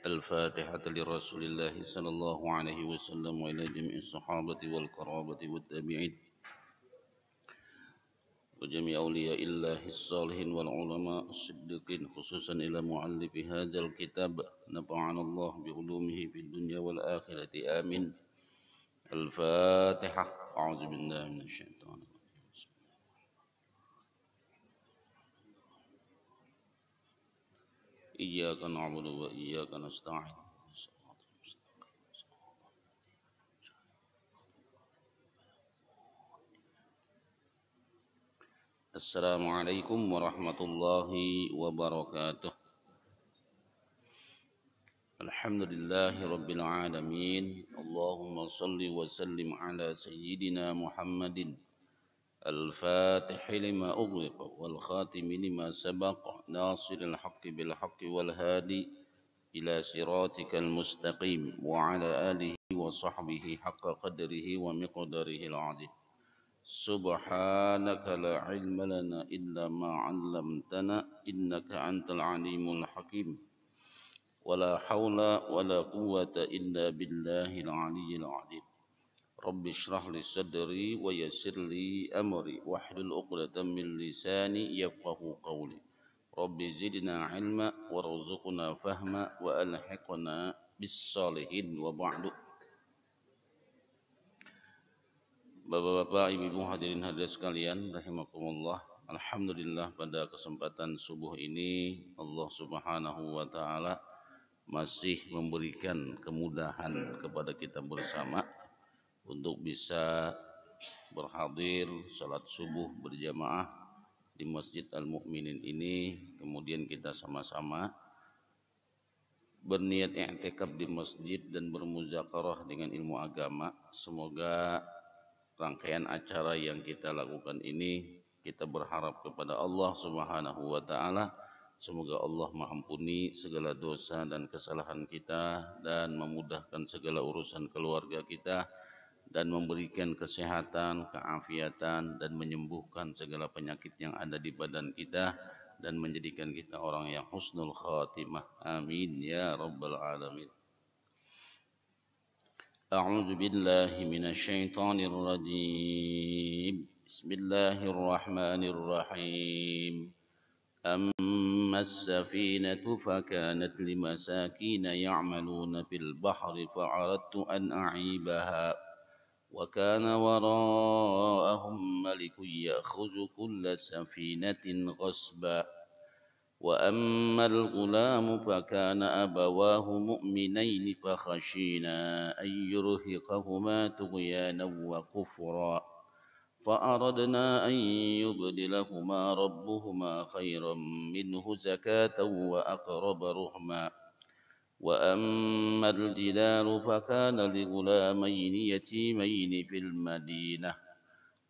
الفاتحة لرسول الله صلى الله عليه وسلم وإلى جميع الصحابة والقرابة والتابعين وجميع أولياء الله الصالحين والعلماء الصديقين خصوصا إلى مؤلف هذا الكتاب نفعنا الله بعلومه في الدنيا والآخرة آمين. الفاتحة. أعوذ بالله من الشيطان الرجيم. إياك نعبد وإياك نستعين. Assalamualaikum warahmatullahi wabarakatuh. Alhamdulillahi rabbil alamin. Allahumma salli wa sallim ala sayyidina Muhammadin al-fatih lima ughliq wal khatim lima sabaq nasiril haqqi bil haqqi wal hadi ila siratikal mustaqim wa ala alihi wa sahbihi haqqa qadrihi wa miqdarihi al-'azim. سبحانك لا علم لنا إلا ما علمتنا إنك أنت العليم الحكيم ولا حول ولا قوة إلا بالله العلي العظيم. رب اشرح لي صدري ويسر لي أمري واحلل عقدة من لساني يفقه قولي. رب زدنا علما وارزقنا فهما وألحقنا بالصالحين وبعد. Bapak-bapak, ibu-ibu, hadirin hadirat sekalian rahimakumullah. Alhamdulillah pada kesempatan subuh ini Allah Subhanahu wa taala masih memberikan kemudahan kepada kita bersama untuk bisa berhadir salat subuh berjamaah di Masjid Al-Mukminin ini. Kemudian kita sama-sama berniat i'tikaf di masjid dan bermuzakarah dengan ilmu agama. Semoga rangkaian acara yang kita lakukan ini kita berharap kepada Allah Subhanahu wa taala semoga Allah mengampuni segala dosa dan kesalahan kita dan memudahkan segala urusan keluarga kita dan memberikan kesehatan, keafiatan dan menyembuhkan segala penyakit yang ada di badan kita dan menjadikan kita orang yang husnul khatimah. Amin ya rabbal alamin. أعوذ بالله من الشيطان الرجيم. بسم الله الرحمن الرحيم. أما السفينة فكانت لمساكين يعملون في البحر فأردت أن أعيبها وكان وراءهم ملك يأخذ كل سفينة غصبا وأما الغلام فكان أبواه مؤمنين فخشينا أن يرهقهما طغيانا وكفرا فأردنا أن يبدلهما ربهما خيرا منه زكاة وأقرب رحما وأما الجدار فكان لغلامين يتيمين في المدينة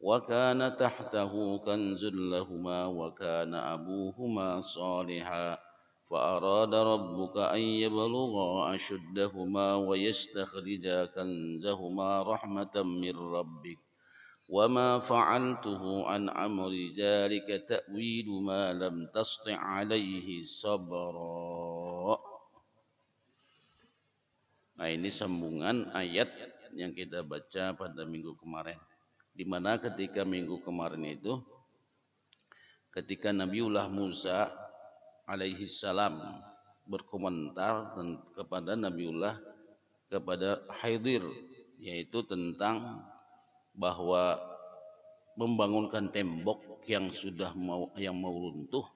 وكان تحته كنز لهما وكان أبوهما صالحا فأراد ربك أن يبلغا أشدهما ويستخرجا كنزهما رحمة من ربك وما فعلته عن أمري ذلك تأويل ما لم تسطع عليه صبرا. Nah, ini sambungan ayat yang kita baca pada minggu kemarin, di mana ketika minggu kemarin itu ketika Nabiullah Musa alaihi salam berkomentar kepada Nabiullah kepada Khidir, yaitu tentang bahwa membangunkan tembok yang mau runtuh.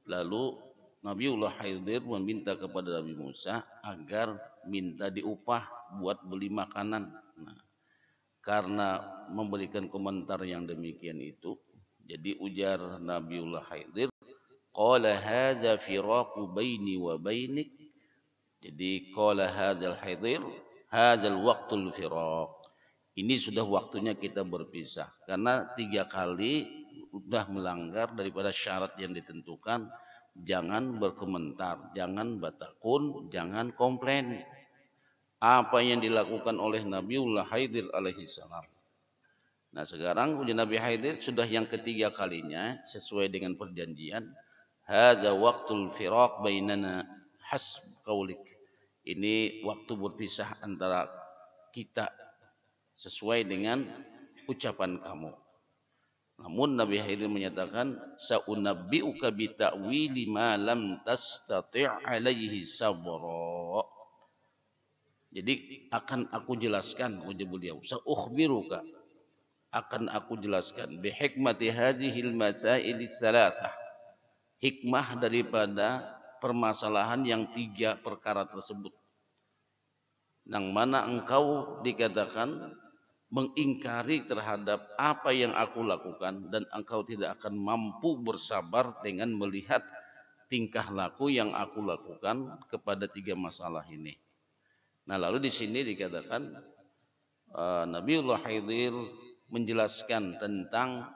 Lalu Nabiullah Khidir meminta kepada Nabi Musa agar minta diupah buat beli makanan. Nah, karena memberikan komentar yang demikian itu, jadi ujar Nabiullah Khidir, qala hadza firaqu baini wa bainik. Jadi qala hadzal Khidir hadzal waqtul firaq. Ini sudah waktunya kita berpisah karena 3 kali sudah melanggar daripada syarat yang ditentukan. Jangan berkomentar, jangan batakun, jangan komplain. Apa yang dilakukan oleh Nabiullah Khidir alaihi salam. Nah, sekarang ujian Nabi Khidir sudah yang ketiga kalinya sesuai dengan perjanjian. Hadza waqtul firaq bainana hasb qaulik. Ini waktu berpisah antara kita sesuai dengan ucapan kamu. Namun Nabi Khidir menyatakan, saunabbi'uka bita'wili ma lam tastati' alaihi sabra. Jadi akan aku jelaskan, ujar beliau, saukhbiruka, akan aku jelaskan bihikmati hadhil masail salasah, hikmah daripada permasalahan yang 3 perkara tersebut, yang mana engkau dikatakan mengingkari terhadap apa yang aku lakukan dan engkau tidak akan mampu bersabar dengan melihat tingkah laku yang aku lakukan kepada 3 masalah ini. Nah, lalu di sini dikatakan Nabiullah Khidir menjelaskan tentang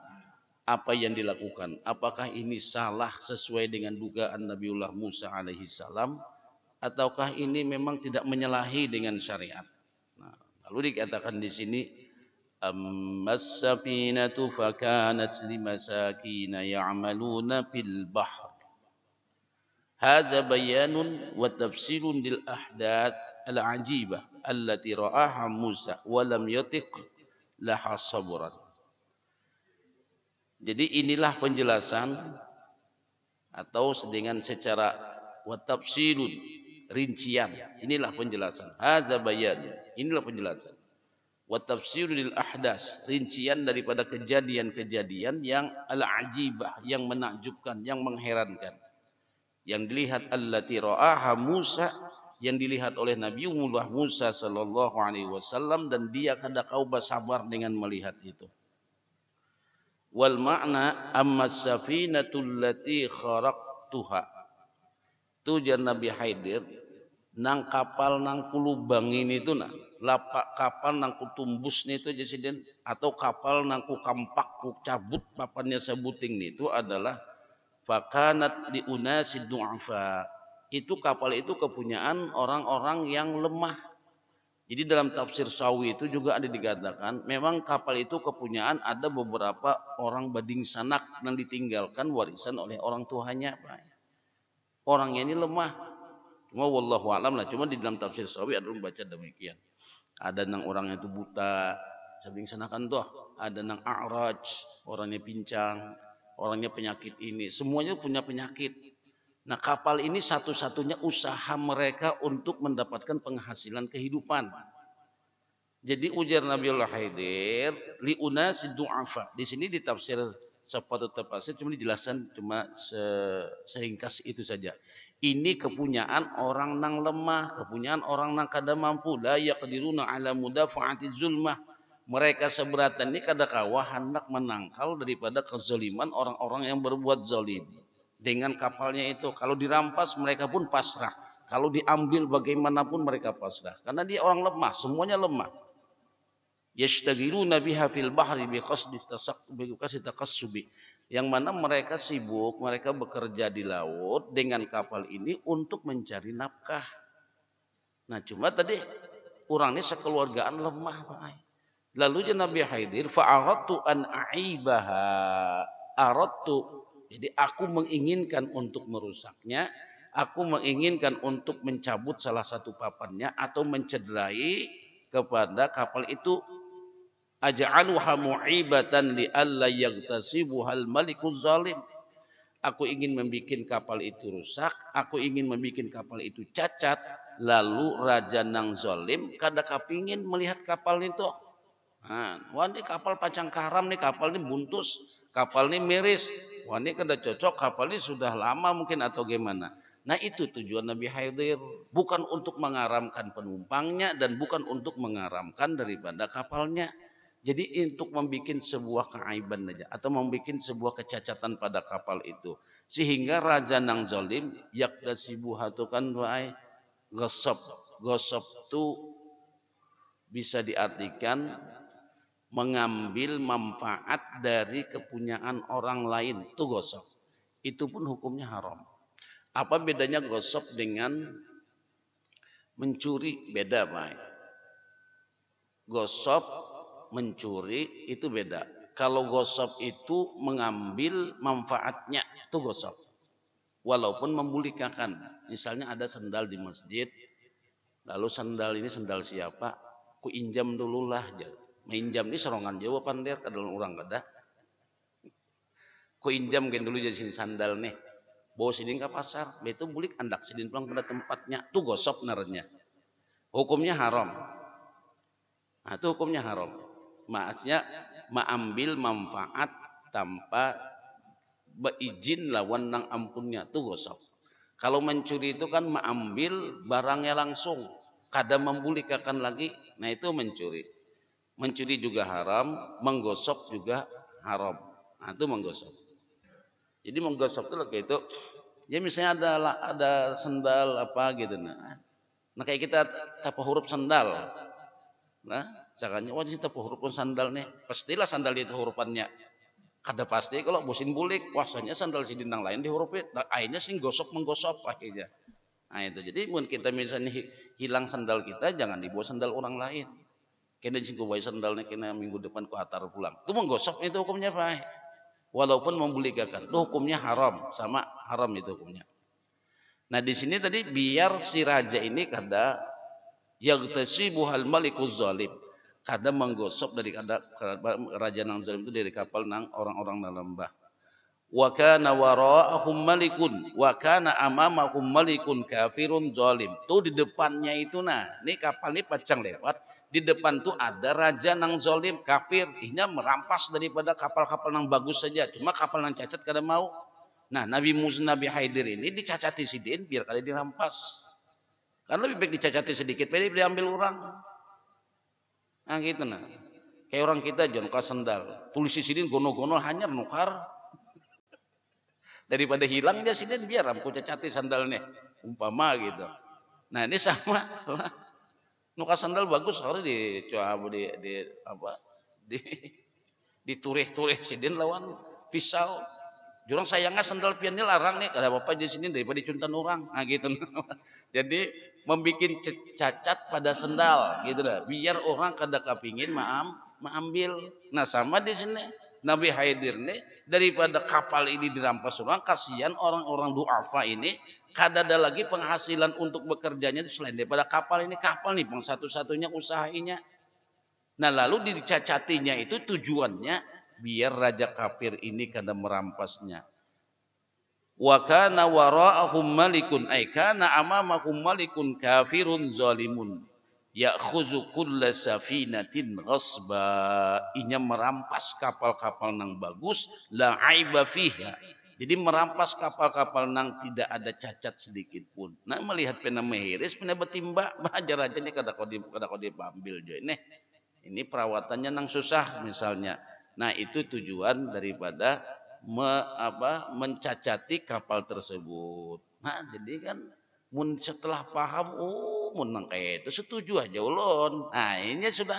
apa yang dilakukan. Apakah ini salah sesuai dengan dugaan Nabiullah Musa alaihi salam, ataukah ini memang tidak menyalahi dengan syariat. Nah, lalu dikatakan di sini, ammas safinatu fakanat limasakina ya'maluna fil bahr. Hadza bayanun wa tafsirun lil ahdaats al ajibah allati ra'aha Musa wa lam yatiq laha sabran. Jadi inilah penjelasan atau dengan secara wa tafsirun, rincian. Inilah penjelasan. Hadza bayan. Inilah penjelasan. Wa tafsirul lil ahdas, rincian daripada kejadian-kejadian yang al ajibah, yang menakjubkan, yang mengherankan. Yang dilihat allati ra'aha Musa, yang dilihat oleh Nabiullah Musa sallallahu alaihi wasallam, dan dia kada kau bersabar dengan melihat itu. Wal makna amma safinatul lati kharaqtuha, tujuan Nabi Khidir nang kapal nang kulubang ini tu nah, lapak kapal nang kutumbus ni tu jasiden, atau kapal nang ku kampak ku cabut papannya sebuting ni itu adalah fakanat li unasi du'afa. Itu kapal itu kepunyaan orang-orang yang lemah. Jadi dalam tafsir Sawi itu juga ada dikatakan memang kapal itu kepunyaan ada beberapa orang bading sanak yang ditinggalkan warisan oleh orang tuanya. Orangnya ini lemah. Cuma wallahu alam lah. Cuma di dalam tafsir Sawi ada membaca demikian. Ada nang orangnya itu buta, sabing sanakan tuh. Ada nang a'raj, orangnya pincang, orangnya penyakit ini. Semuanya punya penyakit. Nah, kapal ini satu-satunya usaha mereka untuk mendapatkan penghasilan kehidupan. Jadi ujar Nabiullah Khidir li unasi du'afa. Di sini ditafsir sepatu tafsir cuma dijelaskan cuma seringkas itu saja. Ini kepunyaan orang nang lemah, kepunyaan orang nang kada mampu, la yaqdiruna ala mudafa'ati zulmah. Mereka seberatan ini kada kawah hendak menangkal daripada kezaliman orang-orang yang berbuat zalim. Dengan kapalnya itu, kalau dirampas mereka pun pasrah. Kalau diambil bagaimanapun mereka pasrah. Karena dia orang lemah, semuanya lemah. Yashtagiluna biha fil bahri biqasdi takassubi. Yang mana mereka sibuk, mereka bekerja di laut dengan kapal ini untuk mencari nafkah. Nah, cuma tadi orang ini sekeluargaan lemah, Pak. Lalu Nabi Khidir fa'aradtu an aibaha. Aradtu, jadi aku menginginkan untuk merusaknya, aku menginginkan untuk mencabut salah satu papannya atau mencederai kepada kapal itu. Aj'aluha mu'ibatan li alla yaghtasibuhal malikuz zalim. Aku ingin membuat kapal itu rusak, aku ingin membuat kapal itu cacat, lalu raja nang zalim kada kapingin melihat kapal itu. Nah, wah ini kapal pacang karam nih, kapal ini buntus, kapal ini miris, wah ini kada cocok, kapal ini sudah lama mungkin atau gimana. Nah, itu tujuan Nabi Khidir, bukan untuk mengaramkan penumpangnya dan bukan untuk mengaramkan daripada kapalnya. Jadi untuk membuat sebuah keaiban saja atau membuat sebuah kecacatan pada kapal itu, sehingga raja nang zalim yaktasibuha tu kan wae gosop. Gosop itu bisa diartikan mengambil manfaat dari kepunyaan orang lain, itu gosok. Itu pun hukumnya haram. Apa bedanya gosok dengan mencuri? Beda, Pak. Gosok mencuri itu beda. Kalau gosok itu mengambil manfaatnya, itu gosok. Walaupun membulikakan. Misalnya ada sendal di masjid, Lalu sandal ini sandal siapa? Ku injam dulu lah. Mainjam ini serongan Jawa pandir kadang orang kada. Ku injam gen dulu jadi sini sandal nih. Bawa sidin ke pasar, itu bulik andak sidin pulang pada tempatnya. Tuh gosok narnya. Hukumnya haram. Nah, itu hukumnya haram. Maksudnya mengambil manfaat tanpa beizin lawan nang ampunnya tuh gosok. Kalau mencuri itu kan mengambil barangnya langsung, kada membulikakan lagi, nah itu mencuri. Mencuri juga haram, menggosok juga haram. Nah itu menggosok. Jadi menggosok itu kayak itu. Ya misalnya ada sendal apa gitu nah kayak kita tapa huruf sandal. Nah, caranya wajib tapa huruf sandal nih. Pastilah sandal itu hurufannya. Kada pasti kalau musim bulik, wahsanya sandal si dindang lain di hurufnya, akhirnya sih gosok menggosok akhirnya. Nah itu jadi mungkin kita misalnya hilang sandal kita, jangan dibawa sandal orang lain. Kena sih bawa sandalnya kena minggu depan ku atar pulang. Itu menggosok itu hukumnya baik. Walaupun membulikakan, itu hukumnya haram, sama haram itu hukumnya. Nah di sini tadi biar si raja ini kada yaghtasibuhal malikuz zalim, kada menggosok dari kada raja nang zalim itu dari kapal nang orang-orang nang lembah. Wa kana wara'ahum malikun wa kana amamahum malikun kafirun zalim. Tuh di depannya itu ini kapal ini pacang lewat, di depan tuh ada raja nang zalim kafir, ihnya merampas daripada kapal-kapal nang bagus saja, cuma kapal nang cacat kada mau. Nah, Nabi Musa Nabi Haidir ini dicacati sidin biar kada dirampas. Kan lebih baik dicacati sedikit, pilih diambil orang. Nah gitu nah. Kayak orang kita jangan kas sendal. Tulis sidin gono-gono hanya nukar. Daripada hilang dia sidin biar aku cacati sandalnya. Umpama gitu. Nah ini sama. Nukar sandal bagus harus dicoba di apa? Diturih-turih sidin lawan pisau. Jurang sayangnya sandal pian ini larang nih, kada apa-apa di sini daripada dicuntan orang. Nah gitu. Jadi membuat cacat pada sandal gitu dah. Biar orang kada kepingin mengambil. Nah sama di sini Nabi Haidir nih daripada kapal ini dirampas orang, kasihan orang-orang duafa ini kada ada lagi penghasilan untuk bekerjanya itu selain daripada kapal ini. Kapal nih bang satu-satunya usahanya. Nah lalu dicacatinya itu tujuannya biar raja kafir ini kada merampasnya. Wa kana wara'ahum malikun ay kana amamahum malikun kafirun zalimun ya'khuzu kulla safinatin ghasba. Inya merampas kapal-kapal nang bagus la aiba fiha. Jadi merampas kapal-kapal nang tidak ada cacat sedikit pun. Nah melihat pena mehiris pena betimba bajar aja nih kada kodi ambil jo ini. Ini perawatannya nang susah misalnya. Nah itu tujuan daripada mencacati kapal tersebut. Nah jadi kan setelah paham, mun nang kayak itu setuju aja ulun. Nah ini sudah,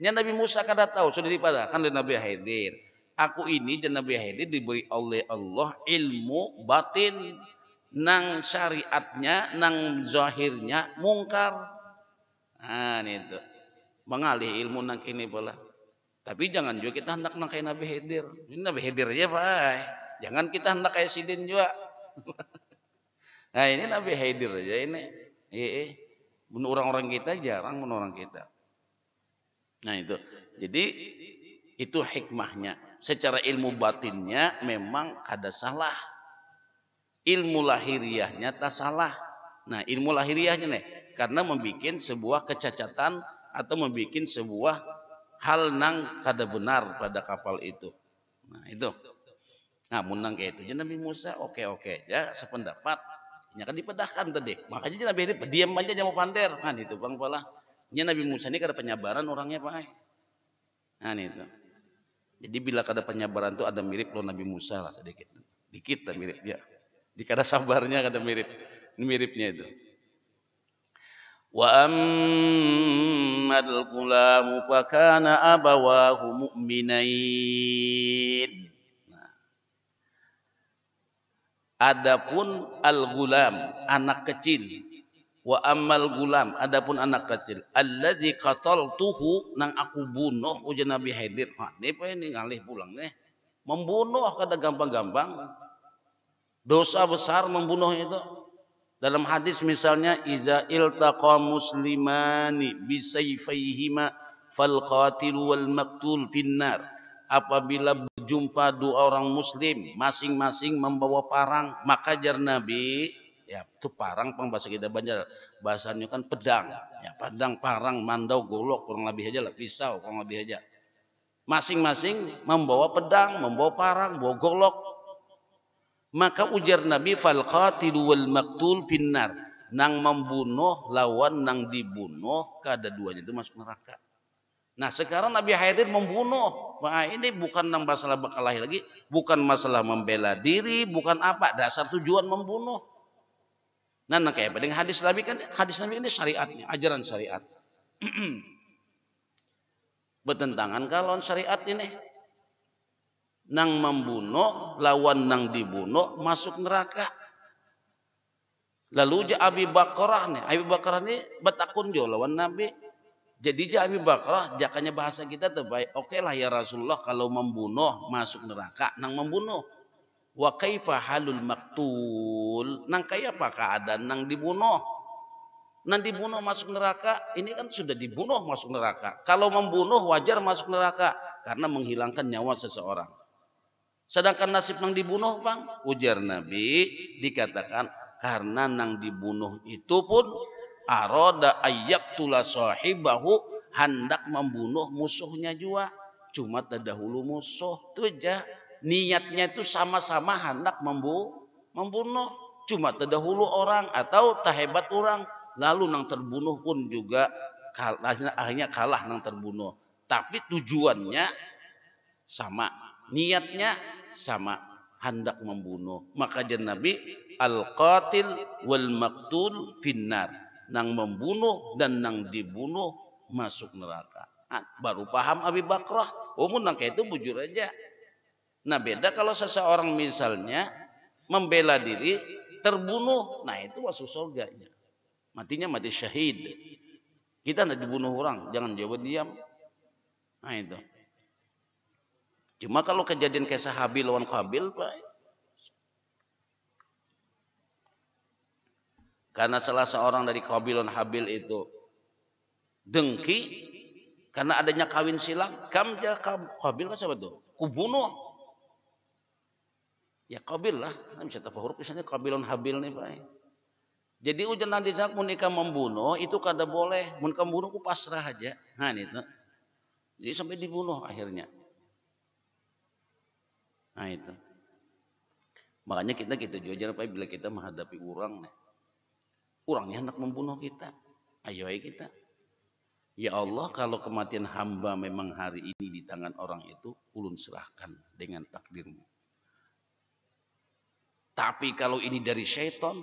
ini Nabi Musa kada tahu sudah dipadakan oleh Nabi Haidir. Aku ini dan Nabi Haidir diberi oleh Allah ilmu batin, nang syariatnya, nang zahirnya mungkar. Nah itu mengalih ilmu nang kini pula. Tapi jangan juga kita hendak nak kayak Nabi Khidir. Ini Nabi Khidir aja Pak. Jangan kita hendak kayak Sidin juga. Nah ini Nabi Khidir aja ini. Orang-orang kita jarang orang kita. Nah itu. Jadi itu hikmahnya. Secara ilmu batinnya memang kada salah. Ilmu lahiriahnya tak salah. Nah ilmu lahiriahnya nih. Karena membuat sebuah kecacatan atau membuat sebuah hal nang kada benar pada kapal itu. Nah itu. Nah munang kayak itu. Jadi Nabi Musa oke ya sependapat. Nya kan dipedahkan tadi. Makanya Nabi ini diam aja jangan mau pander. Nah itu bang pala. Nya Nabi Musa ini kada penyabaran orangnya Pak. Nah itu. Jadi bila kada penyabaran itu ada mirip lo Nabi Musa lah sedikit. Dikit lah mirip dia. Di kada sabarnya kada mirip. Ini miripnya itu. Wa ammal gulamu fa kana abawahu mu'minain. Adapun al-gulam anak kecil. Wa ammal gulam adapun anak kecil allazi qataltuhu nang aku bunuh ujar Nabi Khidir. Ini apa ini ngalih pulang nih. Membunuh kada gampang-gampang. Dosa besar membunuh itu. Dalam hadis misalnya iza iltaqa muslimani bisayfayhima fal qatilu wal maqtul finnar. Apabila berjumpa dua orang muslim masing-masing membawa parang, maka jar Nabi, ya itu parang bahasa kita Banjar, bahasanya kan pedang, ya pedang, parang, mandau, golok kurang lebih aja lah, pisau kurang lebih aja. Masing-masing membawa pedang, membawa parang, membawa golok. Maka ujar Nabi fal qatilu wal maqtul finnar, nang membunuh lawan nang dibunuh kedua-duanya itu masuk neraka. Nah, sekarang Nabi Khidir membunuh. Wah, ini bukan nang masalah berkelahi lagi, bukan masalah membela diri, bukan apa, dasar tujuan membunuh. Nah, kayak dengan hadis Nabi kan, hadis Nabi ini syariatnya, ajaran syariat. Bertentangan kalau syariat ini. Nang membunuh lawan nang dibunuh masuk neraka. Lalu ja Abi Bakrah nih, Abi Bakrah ini batakun jo lawan Nabi. Jadi ja Abi Bakrah jakanya bahasa kita terbaik. Oke lah ya Rasulullah, kalau membunuh masuk neraka nang membunuh. Wa kaifa halul maktul, nang kayak apa keadaan nang dibunuh? Nang dibunuh masuk neraka, ini kan sudah dibunuh masuk neraka. Kalau membunuh wajar masuk neraka karena menghilangkan nyawa seseorang. Sedangkan nasib nang dibunuh bang, ujar Nabi dikatakan karena nang dibunuh itu pun aroda ayyaqtula sahibahu, hendak membunuh musuhnya juga. Cuma terdahulu musuh tuh aja. Niatnya itu sama-sama hendak membunuh. Cuma terdahulu orang atau tahebat orang. Lalu nang terbunuh pun juga akhirnya kalah nang terbunuh. Tapi tujuannya sama, niatnya sama, hendak membunuh. Maka jan Nabi al-qatil wal maqtul finnar, nang membunuh dan nang dibunuh masuk neraka. Baru paham Abi Bakrah. Nang kayak itu bujur aja. Nah beda kalau seseorang misalnya membela diri terbunuh, nah itu masuk surganya, matinya mati syahid. Kita tidak dibunuh orang, jangan jawab diam. Nah itu. Cuma kalau kejadian kayak Habil lawan Qabil, Pak. Karena salah seorang dari Qabil dan Habil itu dengki karena adanya kawin silang. Qabil kan siapa tuh? Kubunuh. Ya Qabil lah, nah, bisa tafahuruq misalnya Qabil dan Habil nih, Pak. Jadi ujian nanti saat menikah membunuh itu kada boleh, menikah membunuh ku pasrah aja. Nah itu. Jadi sampai dibunuh akhirnya. Nah itu. Makanya kita jujur Pak, bila kita menghadapi orang, orangnya hendak membunuh kita. Ayo kita. Ya Allah, kalau kematian hamba memang hari ini di tangan orang itu, ulun serahkan dengan takdirmu. Tapi kalau ini dari syaitan,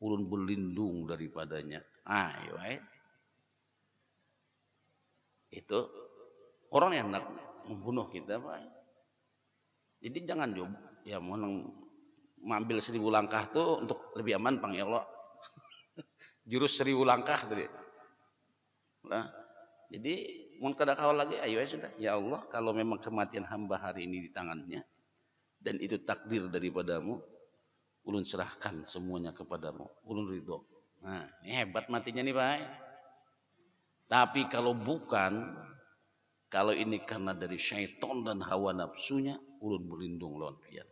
ulun berlindung daripadanya. Ayo itu orang yang hendak membunuh kita, Pak. Jadi jangan ya mau mengambil 1000 langkah tuh untuk lebih aman, Pang ya Allah. Jurus 1000 langkah tadi. Nah, jadi mau kada kawal lagi, ayo sudah. Ya Allah, kalau memang kematian hamba hari ini di tangannya dan itu takdir daripadamu, ulun serahkan semuanya kepadamu. Ulun ridho. Nah, ini hebat matinya nih, Pak. Tapi kalau bukan, kalau ini karena dari syaitan dan hawa nafsunya, ulun berlindung lawan pian.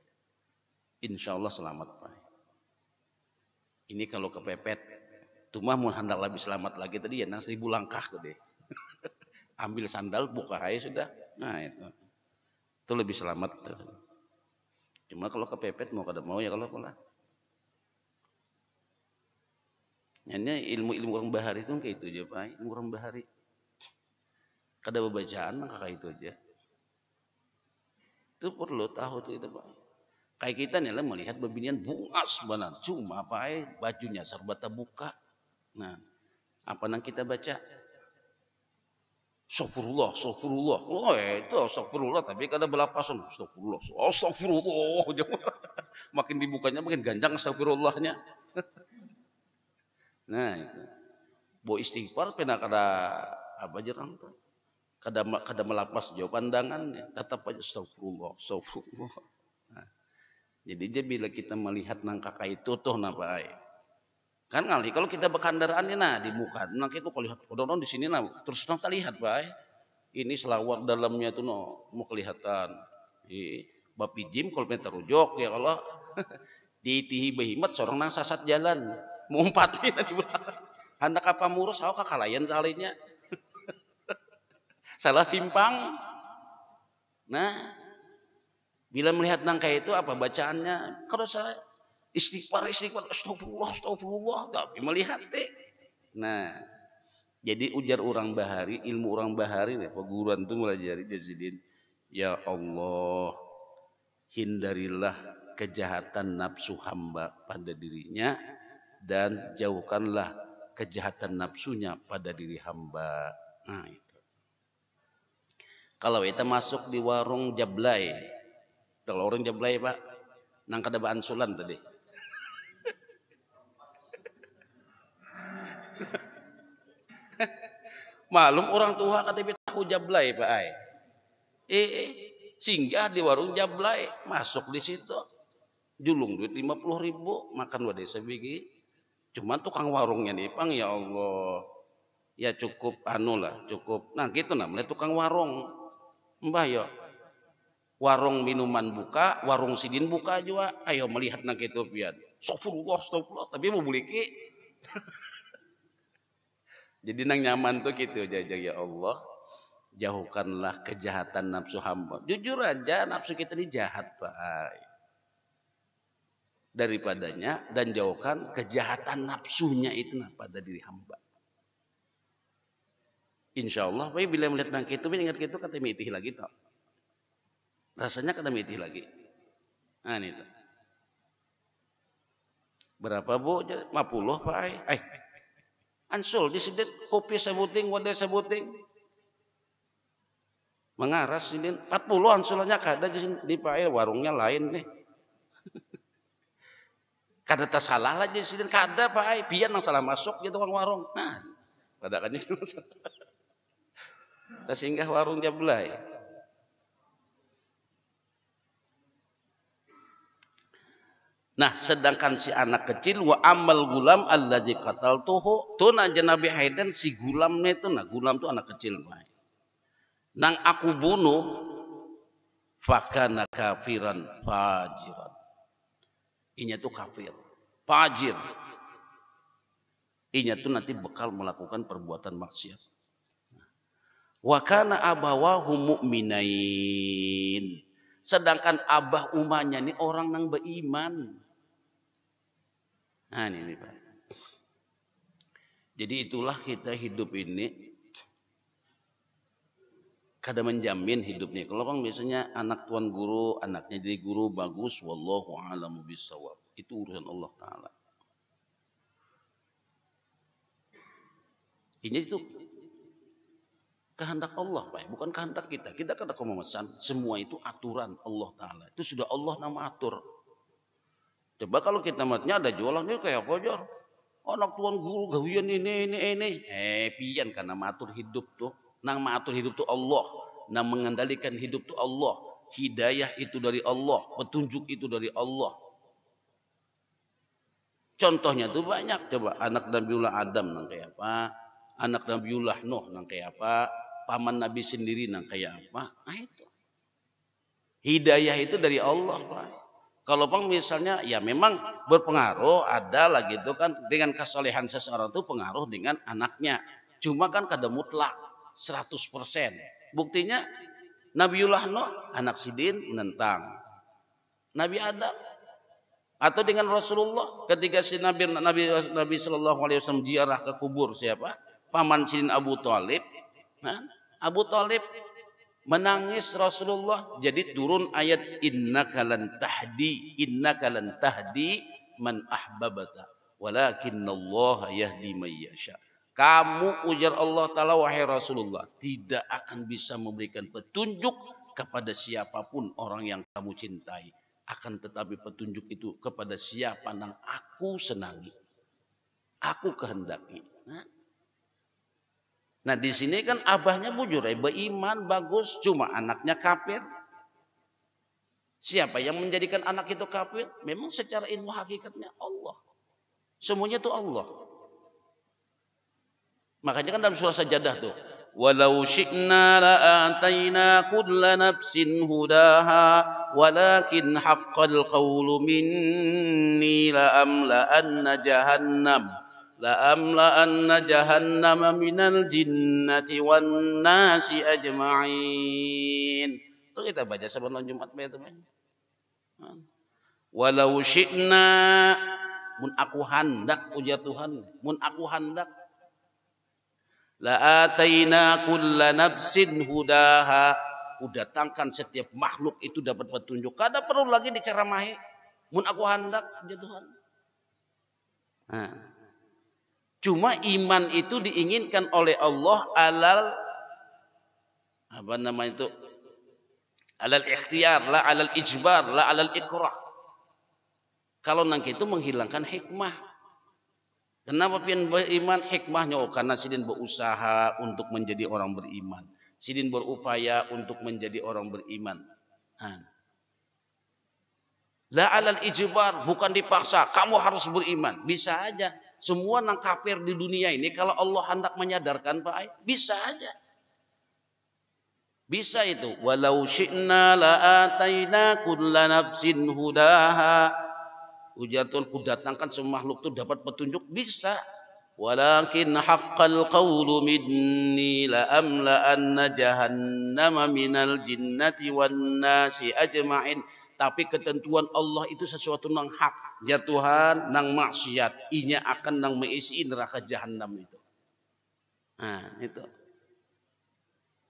Insya Allah selamat, Pak. Ini kalau kepepet, tumah mau hendak lebih selamat lagi tadi ya, 1000 langkah tadi. Ambil sandal, buka aja sudah. Nah itu lebih selamat. Cuma kalau kepepet mau kada mau ya kalau pola. Ini ilmu orang bahari itu kayak itu aja, Pak. Ilmu orang bahari. Kada bacaan kakak itu aja. Itu perlu tahu tuh itu, Pak. Kayak kita nih lah melihat bebinian bungas benar. Cuma Pak, bajunya serba terbuka. Nah, apa yang kita baca? Astagfirullah. Oh itu astagfirullah, tapi kada belapasan. Astagfirullah. Makin dibukanya makin ganjang astagfirullahnya. Nah itu. Bo istighfar pernah kada apa jerang tuh. Kada melapas jauh pandangannya, tetap aja astagfirullah. Nah, jadi bila kita melihat nang kakak itu tuh napa Kan kali kalau kita berkendaraan nah di muka, nah itu kalau lihat kodon di sini nah terus kita lihat baik. Ini selawar dalamnya tuh no, mau kelihatan. Bapi jim kalau meter rujok ya Allah. Diitihi behimat seorang nang sasat jalan. Mau umpatin di belakang. Hendak apa murus aku kakalayan salahnya. Salah simpang. Nah, bila melihat nangka itu apa bacaannya? Kalau saya istighfar, astagfirullah, astagfirullah, tapi melihat deh. Nah, jadi ujar orang bahari, ilmu orang bahari nih, perguruan tuh mulai jadi jazidin. Ya Allah, hindarilah kejahatan nafsu hamba pada dirinya dan jauhkanlah kejahatan nafsunya pada diri hamba. Nah, itu. Kalau kita masuk di warung Jablay, kalau orang Jablay Pak, nang kada ansulan tadi. Malum orang tua kata tahu Jablay Pak ai. Singgah di warung Jablay, masuk di situ. Julung duit 50.000, makan wadah sebiji. Cuman tukang warungnya nih, Pang ya Allah. Ya cukup anu lah, cukup. Nah gitu namanya tukang warung. Mbah ya. Warung minuman buka, warung sidin buka juga. Ayo melihat nak itu pian. Astagfirullah, tapi mau beli ki. Jadi nang nyaman tuh gitu aja ya Allah. Jauhkanlah kejahatan nafsu hamba. Jujur aja nafsu kita ini jahat Pak. Daripadanya dan jauhkan kejahatan nafsunya itu pada diri hamba. Insya Allah, bila melihat nang itu, ingat itu kata mitih lagi tak. Rasanya kata mitih lagi. Nah ini tuh. Berapa bu? 50 Pak. Ansul disidit kopi sebuting, wadah sebuting. Mengaras ini 40 ansulannya kada di Pak warungnya lain nih. Kada tak salah lah jadi kada Pak biar nang salah masuk gitu tukang warung. Nah, pada kan itu. Kita singgah warung Jablay. Nah, sedangkan si anak kecil wa amal gulam alladzi qataltuhu tuh aja Nabi Haidan si gulamnya itu nah gulam tuh anak kecil Pak. Nang aku bunuh fakana kafiran fajiran. Inya tuh kafir, fajir. Inya tuh nanti bakal melakukan perbuatan maksiat. Wa kana abawahu mu'minain. Sedangkan abah umahnya ini orang yang beriman. Nah ini Pak. Jadi itulah kita hidup ini kada menjamin hidupnya. Kalau kan biasanya anak tuan guru, anaknya jadi guru bagus, wallahu a'lamu bissawab. Itu urusan Allah Ta'ala. Ini itu kehendak Allah Pak, bukan kehendak kita. Kita kada memesan, semua itu aturan Allah Ta'ala. Itu sudah Allah nama atur. Coba kalau kita matinya ada jualannya kayak apa Jor? Anak tuan guru gawian ini. Pian karena matur hidup tuh. Nang mengatur hidup tuh Allah. Nang mengendalikan hidup tuh Allah. Hidayah itu dari Allah. Petunjuk itu dari Allah. Contohnya tuh banyak. Coba anak Nabiullah Adam nang kayak apa. Anak Nabiullah Nuh nang kayak apa. Paman Nabi sendiri nang kayak apa. Nah itu. Hidayah itu dari Allah Pak. Kalau Bang misalnya ya memang berpengaruh ada lah gitu kan. Dengan kesolehan seseorang itu pengaruh dengan anaknya. Cuma kan kada mutlak 100%. Buktinya Nabiullah Nuh anak sidin menentang Nabi Adam. Atau dengan Rasulullah ketika si Nabi Sallallahu Alaihi Wasallam ziarah ke kubur siapa? Paman sidin Abu Thalib. Nah, Abu Thalib menangis Rasulullah, jadi turun ayat innaka lan tahdi man ahbabata walakinnallaha yahdi may yasha. Kamu ujar Allah Ta'ala wahai Rasulullah tidak akan bisa memberikan petunjuk kepada siapapun orang yang kamu cintai, akan tetapi petunjuk itu kepada siapa yang aku senangi, aku kehendaki. Nah di sini kan abahnya bujur, beriman bagus, cuma anaknya kafir. Siapa yang menjadikan anak itu kafir? Memang secara ilmu hakikatnya Allah. Semuanya itu Allah. Makanya kan dalam surah Sajadah tuh, walau syi'na la'ataina kulla nafsin hudaha walakin haqqal qawlu minni la'amla'anna jahannama minal jinnati wan nasi ajma'in. Itu kita baca sebelum Jumat itu. Walau syi'na, mun aku hendak, ujar Tuhan, mun aku hendak, la ataina kulla nafsin hudaha, kudatangkan setiap makhluk itu dapat petunjuk. Kada perlu lagi diceramahi. Mun aku hendak, ujar Tuhan. Nah, cuma iman itu diinginkan oleh Allah alal apa nama itu? Alal ikhtiyar, la alal ijbar, la alal ikrah. Kalau nang itu menghilangkan hikmah. Kenapa pian beriman? Hikmahnya karena sidin berusaha untuk menjadi orang beriman. Sidin berupaya untuk menjadi orang beriman. La alal ijbar, bukan dipaksa. Kamu harus beriman. Bisa aja. Semua nang kafir di dunia ini kalau Allah hendak menyadarkan Pak, bisa aja. Bisa itu. Walau syi'na la ataina kulla nafsin hudaha. Ujar Tuhan, ku datangkan semua makhluk itu dapat petunjuk, bisa. Walakin haqqal qawlu minni la amla'anna jahannama minal jinnati wan nasi ajma'in. Tapi ketentuan Allah itu sesuatu nang hak. Ya Tuhan, nang maksiat, inya akan nang mengisi neraka jahanam itu. Nah, itu.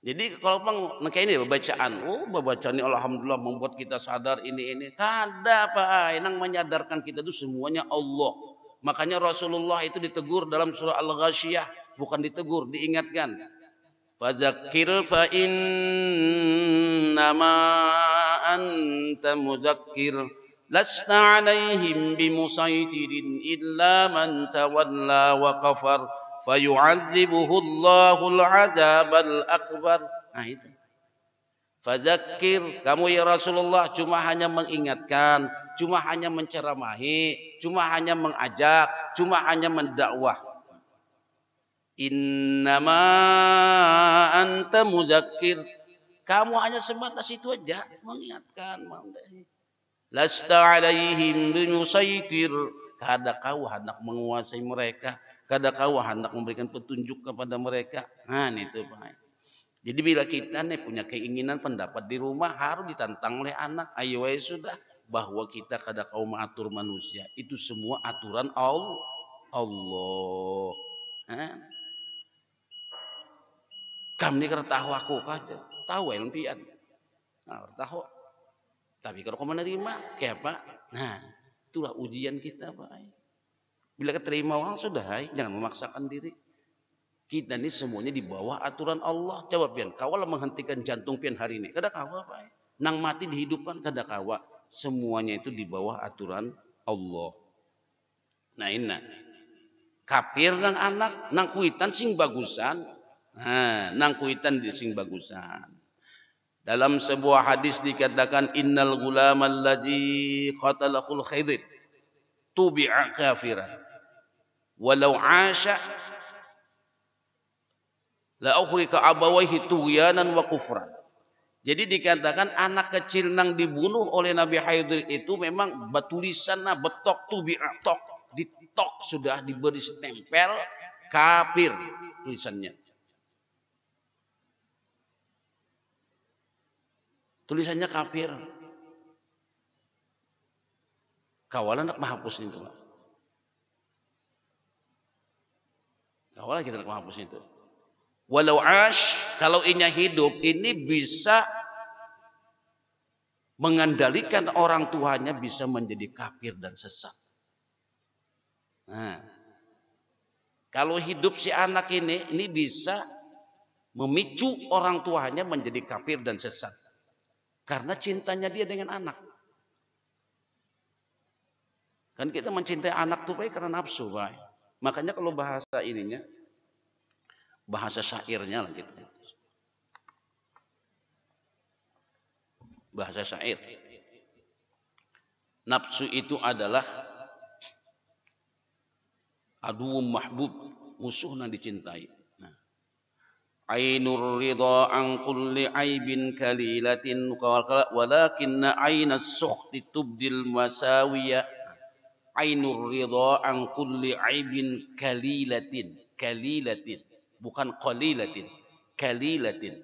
Jadi kalau bang, kayak ini bacaan ini alhamdulillah membuat kita sadar ini. Kada Pak, yang menyadarkan kita itu semuanya Allah. Makanya Rasulullah itu ditegur dalam surah Al-Ghasyiyah, bukan ditegur, diingatkan. Fadzakir fa innama anta mudzakir lasta alaihim bimusaitirin illa man tawalla wa kafar fayu'adzibuhu Allahul 'adzabal akbar. Nah itu. Fadzakir, kamu ya Rasulullah cuma hanya mengingatkan, cuma hanya menceramahi, cuma hanya mengajak, cuma hanya mendakwah. Innama anta mudzakir. Kamu hanya sebatas itu aja, mengingatkan. Lasta alaihim bimusaitir. Kada kau hendak menguasai mereka, kada kau hendak memberikan petunjuk kepada mereka. Nah, itu Pak. Jadi bila kita nih punya keinginan pendapat di rumah harus ditantang oleh anak. Ayo sudah, bahwa kita kada kau mengatur manusia. Itu semua aturan Allah. Kami kena tahu aku aja, tahu yang pian. Nah, tahu. Tapi kalau kau menerima, kayak apa? Nah, itulah ujian kita, Pak. Bila keterima orang sudah, jangan memaksakan diri. Kita ini semuanya di bawah aturan Allah. Coba pian, kawalah menghentikan jantung pian hari ini. Kada kawa, Pak. Nang mati dihidupkan kada kawa. Semuanya itu di bawah aturan Allah. Nah, ini. Kafir nang anak, nang kuitan sing bagusan. Nah, nang kuitan sing bagusan. Dalam sebuah hadis dikatakan innal gulamal ladzi qatalahul Khidir tubi'a kafiran walau 'asha la ukhrika abawaihi tughyanan wa kufran. Jadi dikatakan anak kecil nang dibunuh oleh Nabi Khidir itu memang batulisanna betok tubi'a tok, ditok sudah diberi stempel kafir tulisannya. Tulisannya kafir. Kawalan nak menghapus itu. Kawalan kita nak menghapus itu. Walau ash, kalau inya hidup ini bisa mengendalikan orang tuanya bisa menjadi kafir dan sesat. Nah, kalau hidup si anak ini bisa memicu orang tuanya menjadi kafir dan sesat. Karena cintanya dia dengan anak. Kan kita mencintai anak tuh baik karena nafsu, baik. Makanya kalau bahasa ininya, bahasa syairnya lah gitu. Bahasa syair. Nafsu itu adalah Adu mahbub, musuhna dicintai. Nah. Ainur ridha an kulli aibin kalilatin walakinna ainas sukhti tubdil masawiya. Ainur ridha an kulli aibin kalilatin bukan qalilatin, kalilatin.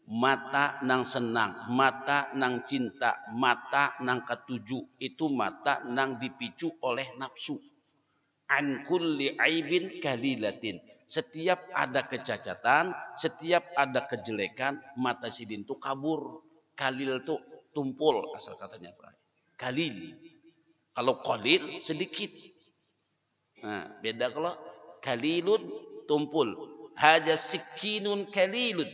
Mata nang senang, mata nang cinta, mata nang ketujuh, itu mata nang dipicu oleh nafsu. An kulli aibin kalilatin, setiap ada kecacatan, setiap ada kejelekan, mata sidin itu kabur. Kalil itu tumpul, asal katanya kalil. Kalau qalil sedikit. Nah, beda kalau kalilun tumpul. Haja sikinun kalilun.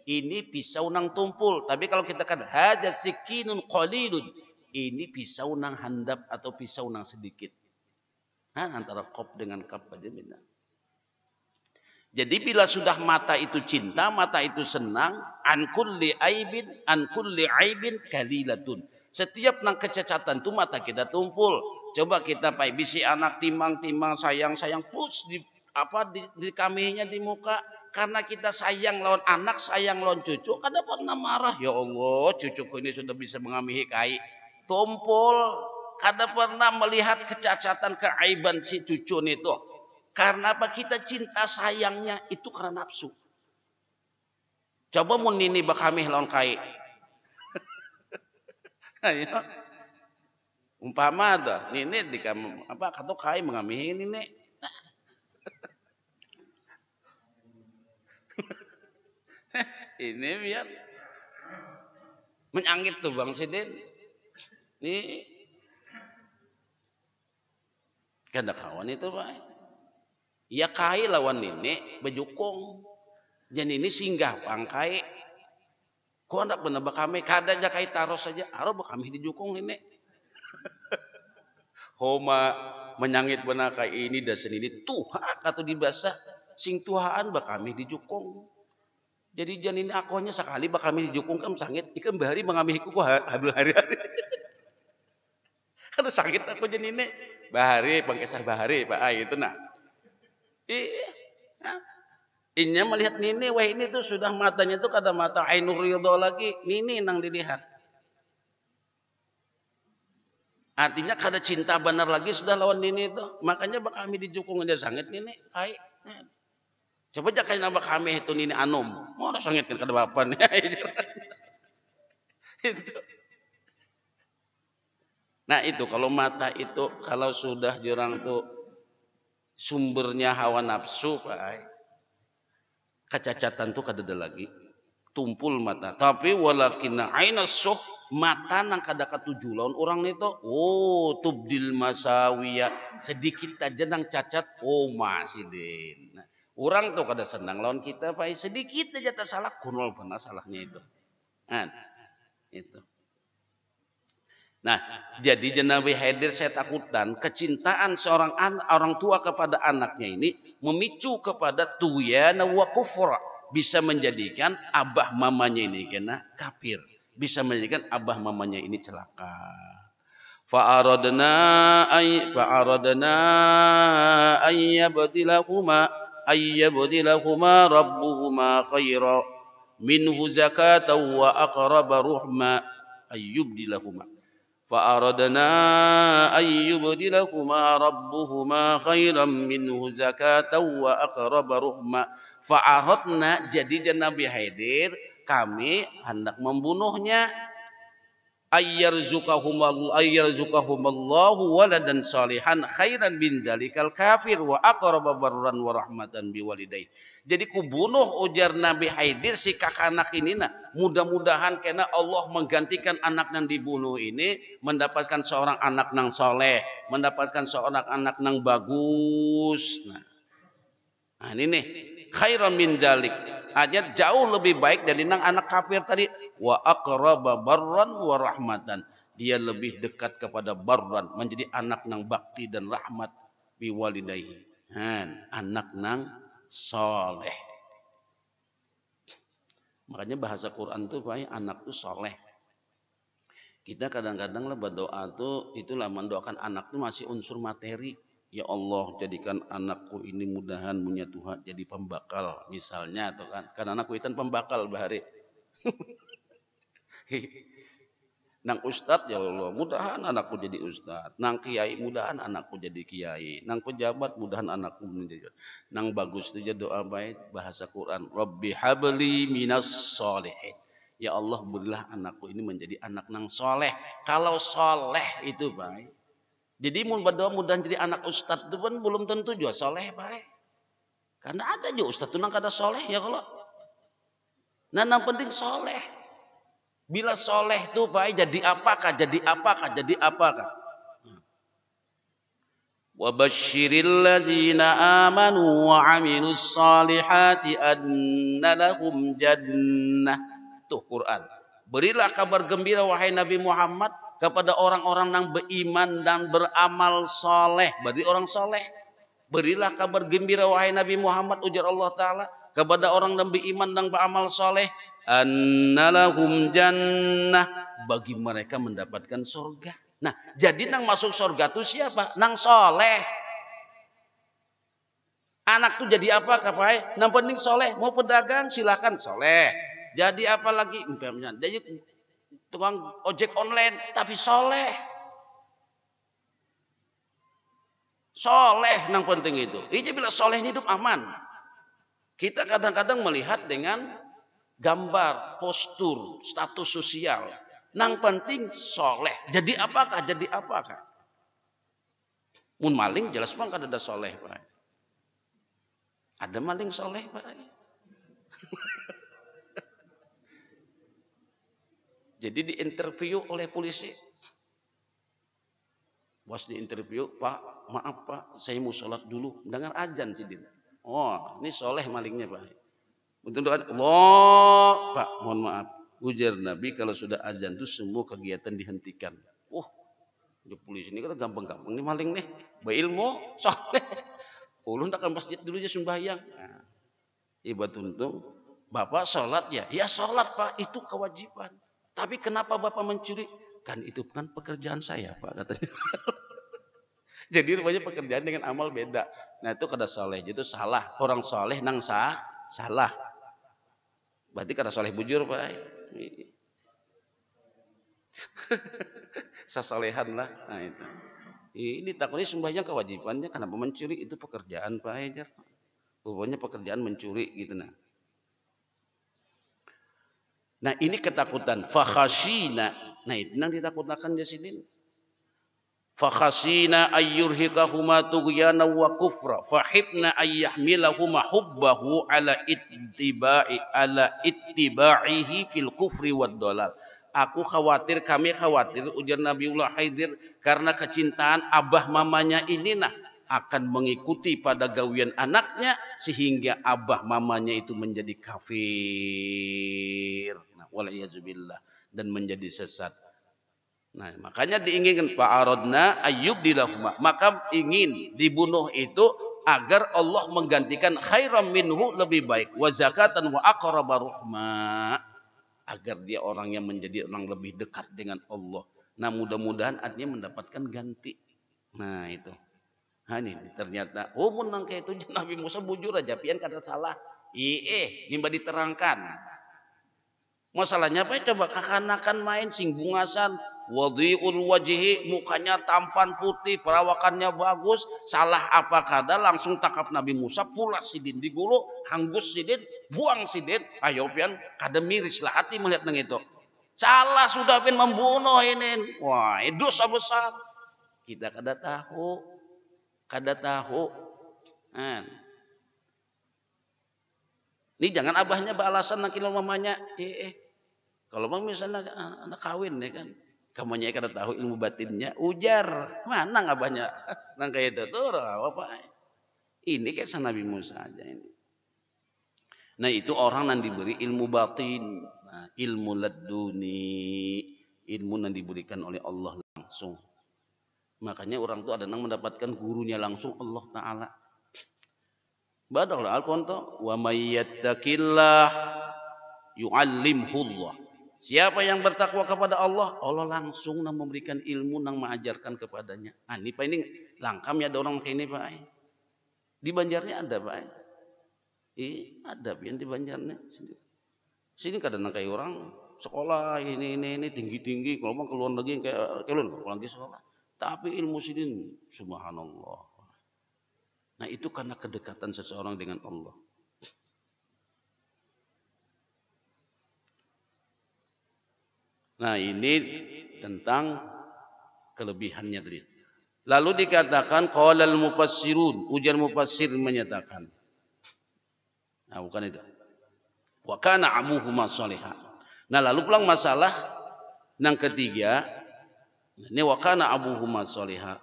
Ini pisau nang tumpul. Tapi kalau kita kata haja sikinun qalilun, ini pisau nang handap atau pisau nang sedikit. Nah, antara qaf dengan kaf aja beda. Jadi bila sudah mata itu cinta, mata itu senang, an kulli aibin kalilatun. Setiap nang kecacatan itu mata kita tumpul. Coba kita bisi anak timang sayang pus di kaminya di muka, karena kita sayang lawan anak, sayang lawan cucu, kada pernah marah. Ya Allah, cucuku ini sudah bisa mengamihi kai. Tumpul, kada pernah melihat kecacatan keaiban si cucu itu. Karena apa? Kita cinta sayangnya itu karena nafsu. Coba mun nini bakamih lawan kai. Ayo. Umpama ada nini di kamu apa kata kai mengamihi nini. Ini biar menyangit tuh Bang Sidin. Nih kada kawan itu Pak. Ya kai lawan nini bejukung. Jadi ini singgah pangkai. Kau ndak pernah bakame kada aja kai taros saja. Aro bakame dijukung nini. Homa menyangit benar kai ini dan ini tuha atau dibasah sing tuhaan bakame dijukung. Jadi janin akonya sekali bakame dijukung kan sangit ikan bahari mengamihiku ku habil hari-hari. Kada sakit aku janinnya bahari pangkesah bahari Pak itu nah. Inya melihat nini, wah ini tuh sudah matanya tuh kada mata ainur ridho lagi, nini nang dilihat. Artinya kada cinta benar lagi sudah lawan nini itu, makanya bak kami dijukung aja sangat nini, kai. Coba aja kayak nama kami itu nini anom, mau sangat kan kada bapan. Itu. Nah itu kalau mata itu kalau sudah jurang tuh sumbernya hawa nafsu, Pak. Kecacatan tuh kada ada lagi, tumpul mata. Tapi walakinna ainas suh, mata nang kada katuju lawan orang itu, oh tubdil masawiya, sedikit aja nang cacat, oh masih den. Nah, orang tuh kada senang lawan kita, Pak. Sedikit aja tak salah, kunol pernah salahnya itu. Nah, itu. Nah, jadi Nabi Hadir saya takutan kecintaan seorang orang tua kepada anaknya ini memicu kepada tuyana wa kufra, bisa menjadikan abah mamanya ini kena kafir, bisa menjadikan abah mamanya ini celaka. Fa'aradna ayyabdilahuma rabbuhuma khaira minhu zakatan wa aqraba ruhma ayyubdilahuma. فأردنا أن يبدلهما ربهما خيرا منه زكاة وأقرب رحما. فأردنا, jadi Nabi Hadir kami hendak membunuhnya. Ayyarzukahumallahu waladan salihan khairan min dalikal kafir wa aqraba barran wa rahmatan biwalidayhi. Jadi kubunuh ujar Nabi Hadir si kakak anak ini nah. Mudah-mudahan karena Allah menggantikan anak yang dibunuh ini mendapatkan seorang anak nang soleh, mendapatkan seorang anak nang bagus. Nah ini nih khairan min dalik. Aja jauh lebih baik dari nang anak kafir tadi. Wa aqraba barran wa rahmatan. Dia lebih dekat kepada barran, menjadi anak nang bakti dan rahmat biwalidayhi. Anak nang soleh. Makanya bahasa Quran tuh Pak, anak tuh soleh. Kita kadang-kadang lah berdoa tuh itulah mendoakan anak tuh masih unsur materi. Ya Allah, jadikan anakku ini mudahan punya Tuhan jadi pembakal misalnya, atau kan anakku itu pembakal bahari. Nang ustad ya Allah, mudahan anakku jadi ustad. Nang kiai, mudahan anakku jadi kiai. Nang pejabat, mudahan anakku menjadi. Nang bagus itu doa baik bahasa Quran. Rabbi habli minas solehin. Ya Allah, berilah anakku ini menjadi anak nang soleh. Kalau soleh itu baik. Jadi mun berdoa mudahan jadi anak ustad itu pun belum tentu juga soleh baik. Karena ada juga ustad itu nang kada soleh ya kalau. Nah, nang penting soleh. Bila soleh itu baik, jadi apakah? Jadi apakah? Jadi apakah? Wa basyiril ladzina amanu wa 'amilus solihati anna lahum jannah. Tuh Quran. Berilah kabar gembira wahai Nabi Muhammad kepada orang-orang yang beriman dan beramal soleh. Beri orang soleh. Berilah kabar gembira wahai Nabi Muhammad, ujar Allah Ta'ala, kepada orang yang beriman dan beramal soleh, annalahum jannah, bagi mereka mendapatkan surga. Nah, jadi nang masuk surga itu siapa? Nang soleh. Anak tuh jadi apa kapai? Nang penting soleh. Mau pedagang silakan soleh. Jadi apa lagi? Jadi tukang ojek online tapi soleh. Soleh nang penting itu. Ini bila soleh hidup aman. Kita kadang-kadang melihat dengan gambar, postur, status sosial. Nang penting soleh. Jadi apakah? Jadi apakah? Mun maling jelas bang kada ada soleh Pak. Ada maling soleh Pak. Jadi diinterview oleh polisi. Bos diinterview, Pak, maaf Pak, saya mau sholat dulu. Dengar azan Cidin. Oh, ini soleh malingnya Pak. Untuk doa, Allah, Pak, mohon maaf. Ujar Nabi kalau sudah azan itu semua kegiatan dihentikan. Di polisi ini kan gampang-gampang nih maling nih. Berilmu, soleh. Ulun tak masjid dulu ya sembahyang. Nah, ibarat untung, Bapak sholat ya? Ya sholat Pak, itu kewajiban. Tapi kenapa Bapak mencuri? Kan itu kan pekerjaan saya Pak katanya. Jadi rupanya pekerjaan dengan amal beda. Nah itu kada soleh, itu salah. Orang soleh nang salah. Berarti kada soleh bujur Pak. Sasolehan lah. Nah itu. Ini takutnya sembahyang kewajibannya, kenapa mencuri? Itu pekerjaan Pak Hajar. Pokoknya pekerjaan mencuri gitu nah. Nah ini ketakutan. Fakhashina. Nah itu yang ditakutkan di sini. Fakhashina ayyurhiqahuma tughyana wa kufra. Fahibna ayyahmilahuma hubbahu ala ittiba'ihi fil kufri wad dolal. Aku khawatir, kami khawatir, ujar Nabiullah Khidir, karena kecintaan abah mamanya ini nah akan mengikuti pada gawian anaknya sehingga abah mamanya itu menjadi kafir. Nah, wala'iyazubillah, dan menjadi sesat. Nah, makanya diinginkan fa'aradna ayyubdilahuma, maka ingin dibunuh itu agar Allah menggantikan khairam minhu, lebih baik, wa zakatan wa aqraba rahma, agar dia orang yang menjadi orang lebih dekat dengan Allah. Nah mudah-mudahan artinya mendapatkan ganti. Nah itu. Nah ini ternyata menang kayak itu Nabi Musa bujur aja pian kata salah. Nimba diterangkan. Masalahnya apa? Coba kakanakan main sing bungasan, wadhi'ul wajhi, mukanya tampan putih, perawakannya bagus, salah apa kada langsung tangkap Nabi Musa, pulas sidin digulu, hanggus sidin, buang sidin. Ayo pian kada miris lah hati melihat nang itu. Salah sudah pian membunuh ini. Wah, dosa besar. Kita kada tahu. Kada tahu. Ini jangan abahnya beralasan nak kilo mamanya. Kalau bang misalnya anak kawin ya kan, kamunya kada tahu ilmu batinnya, ujar mana abahnya, nang kayak itu tuh apa? Ini kayak Nabi Musa aja ini. Nah itu orang yang diberi ilmu batin, nah, ilmu laduni, ilmu yang diberikan oleh Allah langsung. Makanya orang tuh ada yang mendapatkan gurunya langsung Allah Taala. Badallah al-qanto wa may yattaqillah yu'allimhullah. Siapa yang bertakwa kepada Allah, Allah langsung memberikan ilmu yang mengajarkan kepadanya. Ini Langkam ya ada orang kayak ini Pak. Di Banjarnya ada Pak. Ada yang di Banjarnya. Sini kadang kayak orang sekolah ini tinggi kalau mau keluar negeri kayak keluar lagi sekolah. Tapi ilmu sini subhanallah. Nah itu karena kedekatan seseorang dengan Allah. Nah ini tentang kelebihannya tadi. Lalu dikatakan qalal mufassirun, ujar mufassir menyatakan. Nah bukan itu. Wa kana abuhuma shaliha. Nah lalu pulang masalah yang ketiga. Ini wa kana abuhuma shaliha.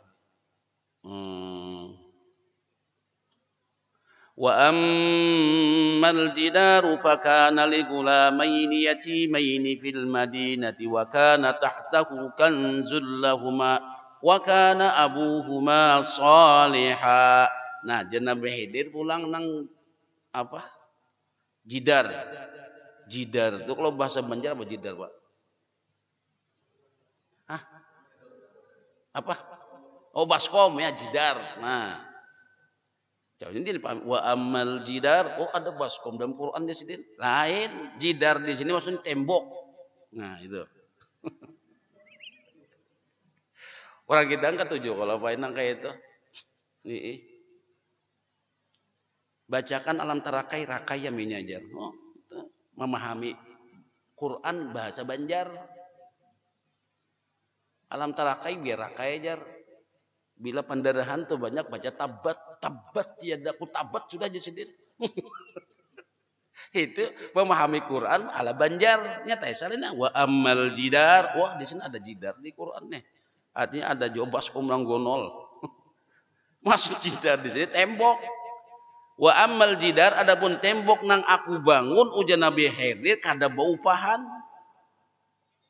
Wa ammal jidaru fakana li gulamaini yatimaini fil madinati wa kana tahtahu kanzul lahuma wa kana abuhuma shaliha. Nah, Nabi Khidir pulang nang apa? Jidar. Jidar itu kalau bahasa Banjar apa jidar, Pak? Hah? Apa? Oh, baskom ya, jidar. Nah, jadi ini dipahami. Wa amal jidar, oh ada baskom dalam Quran di sini. Lain, jidar di sini maksudnya tembok. Nah, itu. Orang kita angkat tujuh kalau apa kayak itu. Nih. Bacakan alam tarakai rakai yang menyajar. Oh, memahami Quran bahasa Banjar. Alam tarakai biar rakai ajar. Bila pendarahan tuh banyak baca tabat tiadaku tabat sudah aja sendiri. Itu memahami Quran ala Banjar. Nyata salina wa amal jidar. Wah, di sini ada jidar di Quran nih. Artinya ada jobas kumrang gonol. Masuk jidar di sini tembok. Wa amal jidar adapun tembok nang aku bangun ujar Nabi Khidir kada baupahan.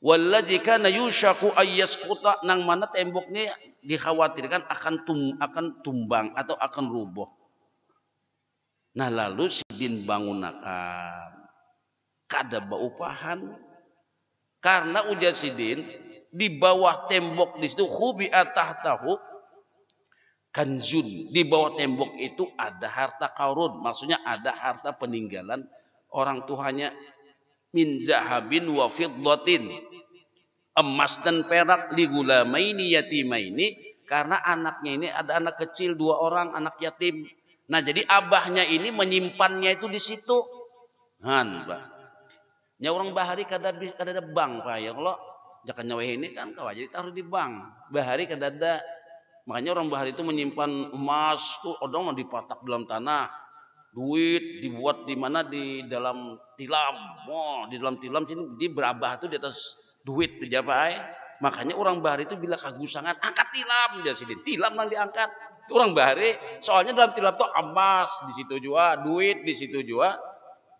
Walladzi kana yushaku ayyasquta nang mana temboknya dikhawatirkan akan tumbang atau akan rubuh. Nah lalu sidin bangunakan kada baupahan karena ujar sidin di bawah tembok di situ khubi'at tahtahu kanzun, di bawah tembok itu ada harta karun, maksudnya ada harta peninggalan orang tuanya min zahabin wa fiddatin, emas dan perak, li gulamaini yatimaini, karena anaknya ini ada anak kecil 2 orang anak yatim. Nah jadi abahnya ini menyimpannya itu di situ. Han, Pak. Nya orang bahari kada ada bank Pak ya, kalau jangan nyawa ini kan kau jadi taruh di bank. Bahari kada ada. Makanya orang bahari itu menyimpan emas tuh odong dipatak dalam tanah. Duit dibuat di mana di dalam tilam. Oh, di dalam tilam sini di berabah tuh di atas duit tuh japai. Makanya orang bahari itu bila kagusangan angkat tilam dia sini. Tilam yang diangkat. Itu orang bahari soalnya dalam tilam tuh emas di situ juga, duit di situ juga.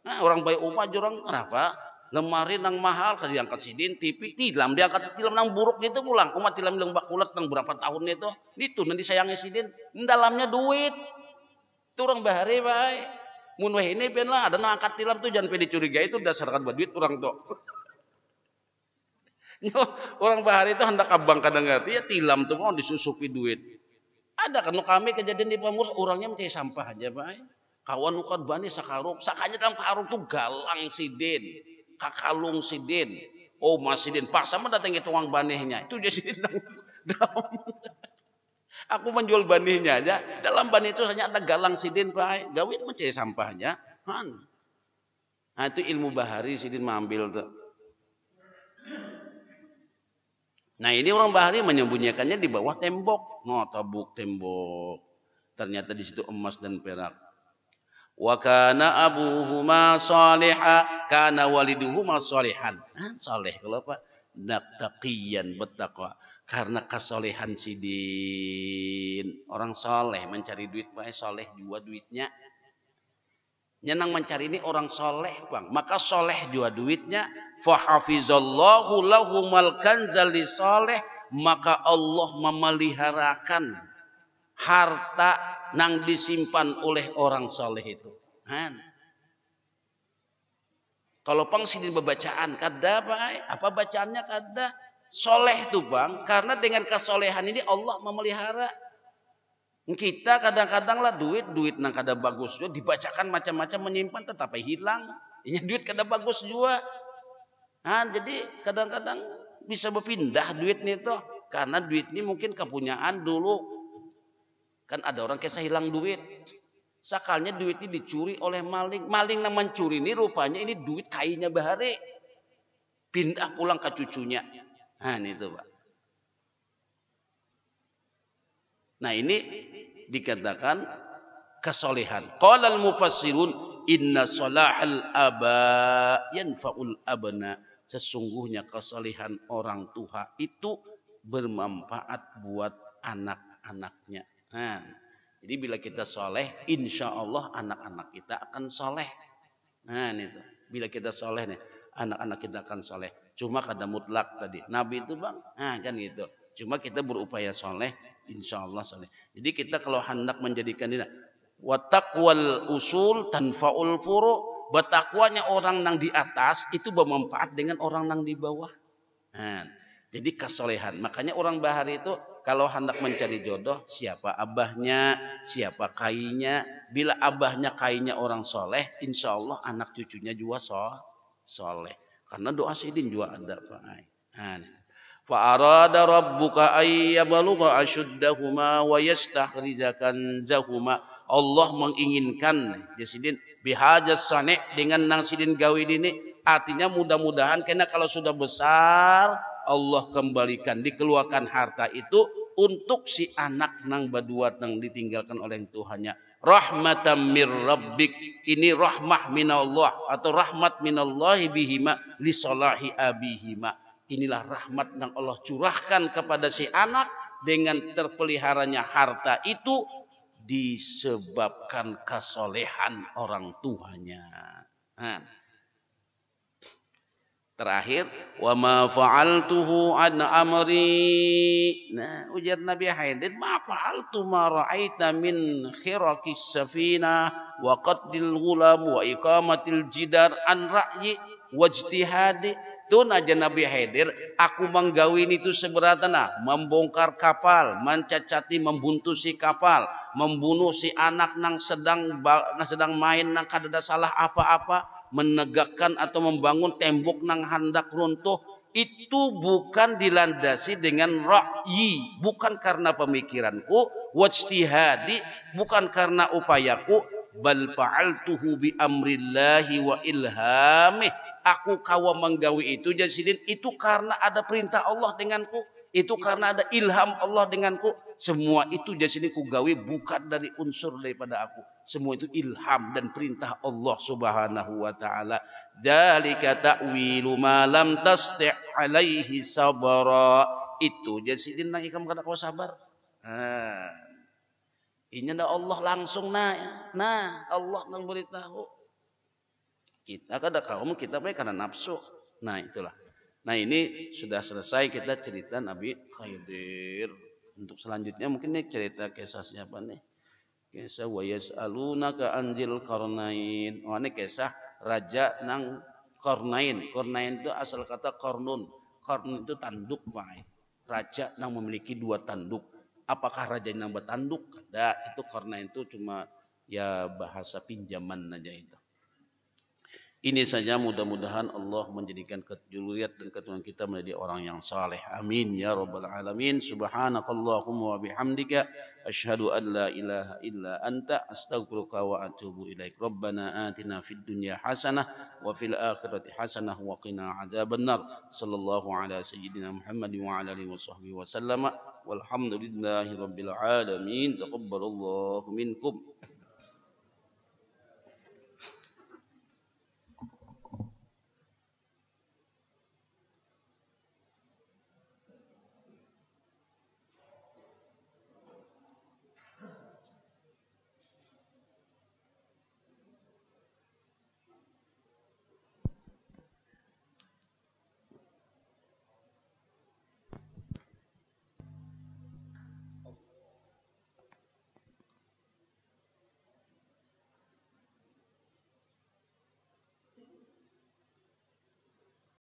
Nah, orang bayi umah orang kenapa? Lemari nang mahal kan diangkat sidin, TV tilam diangkat tilam nang buruk gitu pulang. Umat tilam yang bakulat nang berapa tahun itu nanti sayangnya sidin. Dalamnya duit. Itu orang bahari baik. Mun weh ini pen lah ada nang angkat tilam tuh jangan pede curiga itu dasarkan buat duit orang tuh. Orang bahari itu hendak abang kadang ngerti ya tilam tuh mau disusupi duit. Ada kan kami kejadian di Pamur orangnya mencari sampah aja baik. Kawan ukat bani sakarung, sakanya dalam karung tuh galang sidin. Kakalung sidin, oh mas sidin, pak sama datangi tuang banihnya, itu dia sidin dalam. Aku menjual banihnya aja, dalam banih itu hanya ada galang sidin pak, gawin mencari sampahnya, han. Nah itu ilmu bahari sidin mengambil tuh. Nah ini orang bahari menyembunyikannya di bawah tembok, no tabuk tembok, ternyata di situ emas dan perak. Wa kana abuhuma shaliha, kana waliduhuma shalihan. Saleh kalau apa? Taqiyan bertakwa. Karena kesolehan sidin. Orang soleh mencari duit baik soleh juga duitnya. Nyenang mencari ini orang soleh bang. Maka soleh juga duitnya. Fahafizallahu lahumal kanzal li soleh. Maka Allah memeliharakan harta nang disimpan oleh orang soleh itu. Kalau pang sidin bacaan kada apa bacaannya kada soleh tuh bang, karena dengan kesolehan ini Allah memelihara. Kita kadang-kadang lah duit nang kada bagus juga dibacakan macam-macam menyimpan tetapi hilang. Ini duit kada bagus juga. Nah, jadi kadang-kadang bisa berpindah duit nih tuh karena duit ini mungkin kepunyaan dulu kan ada orang kisah hilang duit. Sakalnya duit ini dicuri oleh maling. Maling yang mencuri ini rupanya ini duit kainya bahare. Pindah pulang ke cucunya. Nah, ini tuh Pak. Nah, ini dikatakan kesolehan. Qala al-mufassirun inna salahal aba yanfa'ul abna. Sesungguhnya kesolehan orang tua itu bermanfaat buat anak-anaknya. Nah, jadi bila kita soleh, insya Allah anak-anak kita akan soleh. Nah, ini tuh. Bila kita soleh nih, anak-anak kita akan soleh. Cuma kada mutlak tadi. Nabi itu bang, nah kan gitu. Cuma kita berupaya soleh, insya Allah soleh. Jadi kita kalau hendak menjadikan ini, wattaqwal usul tanfaul furu. Bertakwanya orang nang di atas itu bermanfaat dengan orang nang di bawah. Nah, jadi kesolehan. Makanya orang bahari itu kalau hendak mencari jodoh, siapa abahnya, siapa kainya. Bila abahnya kainya orang soleh, insya Allah anak cucunya juga soleh. Karena doa sidin juga ada Pak. Nah, fa'arada rabbuka ayyabluga ashuddahuma wa yastakhrija kanzahuma. Allah menginginkan jasidin bihajas sane dengan nang sidin gawi ini artinya mudah-mudahan karena kalau sudah besar Allah kembalikan dikeluarkan harta itu untuk si anak nang badua nang ditinggalkan oleh Tuhannya rahmatan mir rabbik. Ini rahmah minallah atau rahmat minallahi bihima li salahi abihima. Inilah rahmat yang Allah curahkan kepada si anak dengan terpeliharanya harta itu disebabkan kesolehan orang tuanya. Nah, terakhir wa ma fa'altuhu an amri. Nah, ujar Nabi Haidir, ma fa'altu ma ra'aita min khiraqis safina wa qatlil ghulam wa iqamatil jidar an ra'yi wajtihadi. Tun aja Nabi Haidir, aku menggawin itu seberatana, membongkar kapal, mencacati, membuntusi kapal, membunuh si anak nang sedang main nang kada salah apa-apa, menegakkan atau membangun tembok nang hendak runtuh. Itu bukan dilandasi dengan ra'yi, bukan karena pemikiranku, wajtihadi, bukan karena upayaku, bal fa'altuhu bi amrillahi wa ilhamih. Aku kawa menggawi itu jasidin itu karena ada perintah Allah denganku, itu karena ada ilham Allah denganku. Semua itu jasidin ku gawi bukan dari unsur daripada aku, semua itu ilham dan perintah Allah Subhanahu wa taala. Dzalika ta'wilu ma lam tasti' alaihi sabara. Itu jasidin nang ikam kada kau sabar. Ini ada Allah langsung nah Allah nang beritahu. Kita kada kaum kita baik karena nafsu. Nah itulah. Nah ini sudah selesai kita cerita Nabi Khidir. Untuk selanjutnya mungkin ini cerita kisah siapa nih? Kisah wa yas'alunaka anjil qarnain. Oh ini kisah raja nang Qarnain. Qarnain itu asal kata qarnun. Qarnun itu tanduk Pak. Raja nang memiliki dua tanduk. Apakah raja yang bertanduk? Kada. Itu Qarnain itu cuma ya bahasa pinjaman aja itu. Ini saja mudah-mudahan Allah menjadikan zuriat dan keturunan kita menjadi orang yang saleh. Amin ya rabbal alamin. Subhanakallahumma wa bihamdika asyhadu an la ilaha illa anta astaghfiruka wa atubu ilaik. Rabbana atina fid dunya hasanah wa fil akhirati hasanah wa qina adzabannar. Sallallahu ala sayyidina Muhammad wa ala alihi wa sahbihi wa sallama. Walhamdulillahi rabbil alamin. Taqabbalallahu minkum.